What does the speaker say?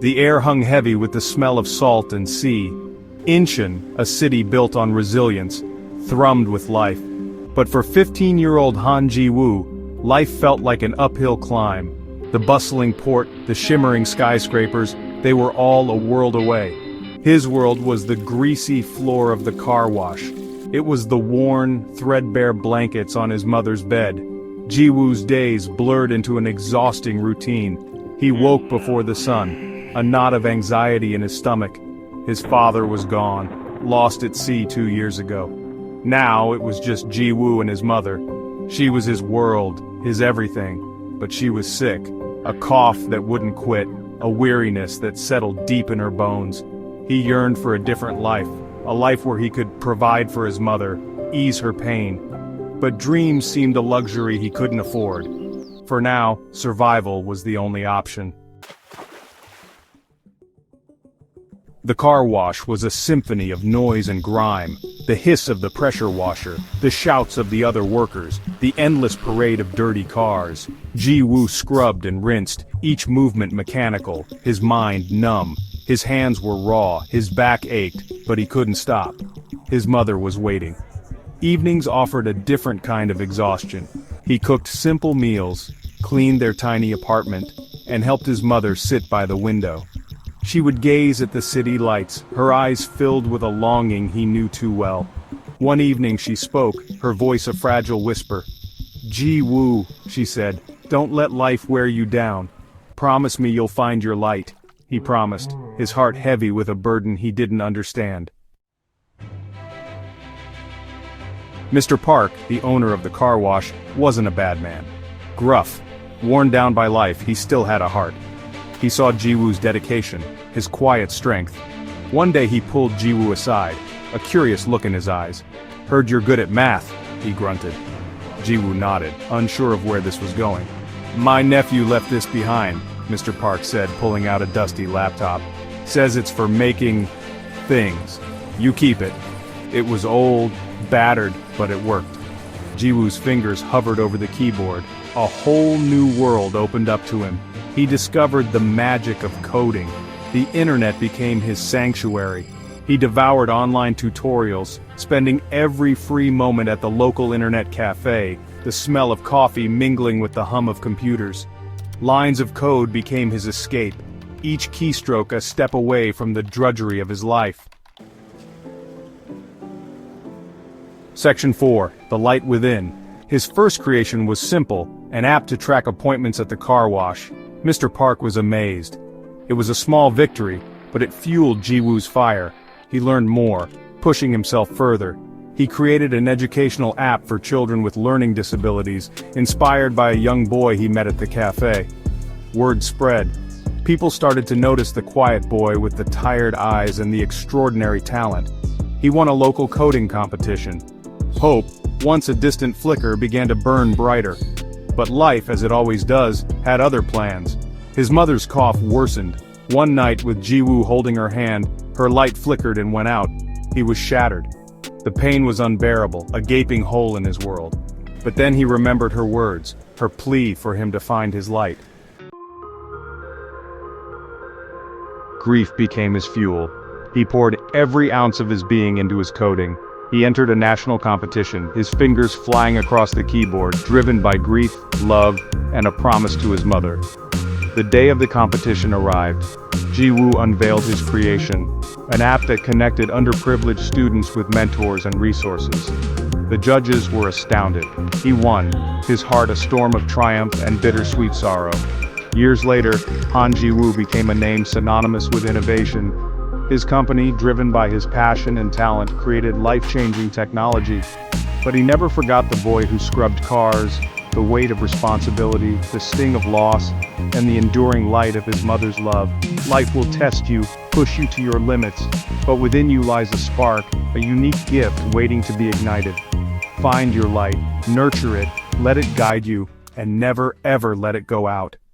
The air hung heavy with the smell of salt and sea. Incheon, a city built on resilience, thrummed with life. But for 15-year-old Han Ji-woo, life felt like an uphill climb. The bustling port, the shimmering skyscrapers, they were all a world away. His world was the greasy floor of the car wash. It was the worn, threadbare blankets on his mother's bed. Ji-woo's days blurred into an exhausting routine. He woke before the sun, a knot of anxiety in his stomach. His father was gone, lost at sea 2 years ago. Now it was just Ji-woo and his mother. She was his world, his everything. But she was sick, a cough that wouldn't quit, a weariness that settled deep in her bones. He yearned for a different life, a life where he could provide for his mother, ease her pain. But dreams seemed a luxury he couldn't afford. For now, survival was the only option. The car wash was a symphony of noise and grime, the hiss of the pressure washer, the shouts of the other workers, the endless parade of dirty cars. Ji-woo scrubbed and rinsed, each movement mechanical, his mind numb. His hands were raw, his back ached, but he couldn't stop. His mother was waiting. Evenings offered a different kind of exhaustion. He cooked simple meals, cleaned their tiny apartment, and helped his mother sit by the window. She would gaze at the city lights, her eyes filled with a longing he knew too well. One evening she spoke, her voice a fragile whisper. "Ji-woo," she said, "don't let life wear you down. Promise me you'll find your light." He promised, his heart heavy with a burden he didn't understand. Mr. Park, the owner of the car wash, wasn't a bad man. Gruff, worn down by life, he still had a heart. He saw Ji-woo's dedication, his quiet strength. One day he pulled Ji-woo aside, a curious look in his eyes. "Heard you're good at math," he grunted. Ji-woo nodded, unsure of where this was going. "My nephew left this behind," Mr. Park said, pulling out a dusty laptop. "Says it's for making things. You keep it." It was old, battered, but it worked. Ji-woo's fingers hovered over the keyboard. A whole new world opened up to him. He discovered the magic of coding. The internet became his sanctuary. He devoured online tutorials, spending every free moment at the local internet cafe, the smell of coffee mingling with the hum of computers. Lines of code became his escape, each keystroke a step away from the drudgery of his life. Section 4. The Light Within. His first creation was simple, an app to track appointments at the car wash. Mr. Park was amazed. It was a small victory, but it fueled Ji-woo's fire. He learned more, pushing himself further. He created an educational app for children with learning disabilities, inspired by a young boy he met at the cafe. Word spread. People started to notice the quiet boy with the tired eyes and the extraordinary talent. He won a local coding competition. Hope, once a distant flicker, began to burn brighter. But life, as it always does, had other plans. His mother's cough worsened. One night, with Ji-woo holding her hand, her light flickered and went out. He was shattered. The pain was unbearable, a gaping hole in his world. But then he remembered her words, her plea for him to find his light. Grief became his fuel. He poured every ounce of his being into his coding. He entered a national competition, his fingers flying across the keyboard, driven by grief, love, and a promise to his mother. The day of the competition arrived. Ji-woo unveiled his creation, an app that connected underprivileged students with mentors and resources. The judges were astounded. He won, his heart a storm of triumph and bittersweet sorrow. Years later, Han Ji-woo became a name synonymous with innovation. His company, driven by his passion and talent, created life-changing technology. But he never forgot the boy who scrubbed cars, the weight of responsibility, the sting of loss, and the enduring light of his mother's love. Life will test you, push you to your limits, but within you lies a spark, a unique gift waiting to be ignited. Find your light, nurture it, let it guide you, and never ever let it go out.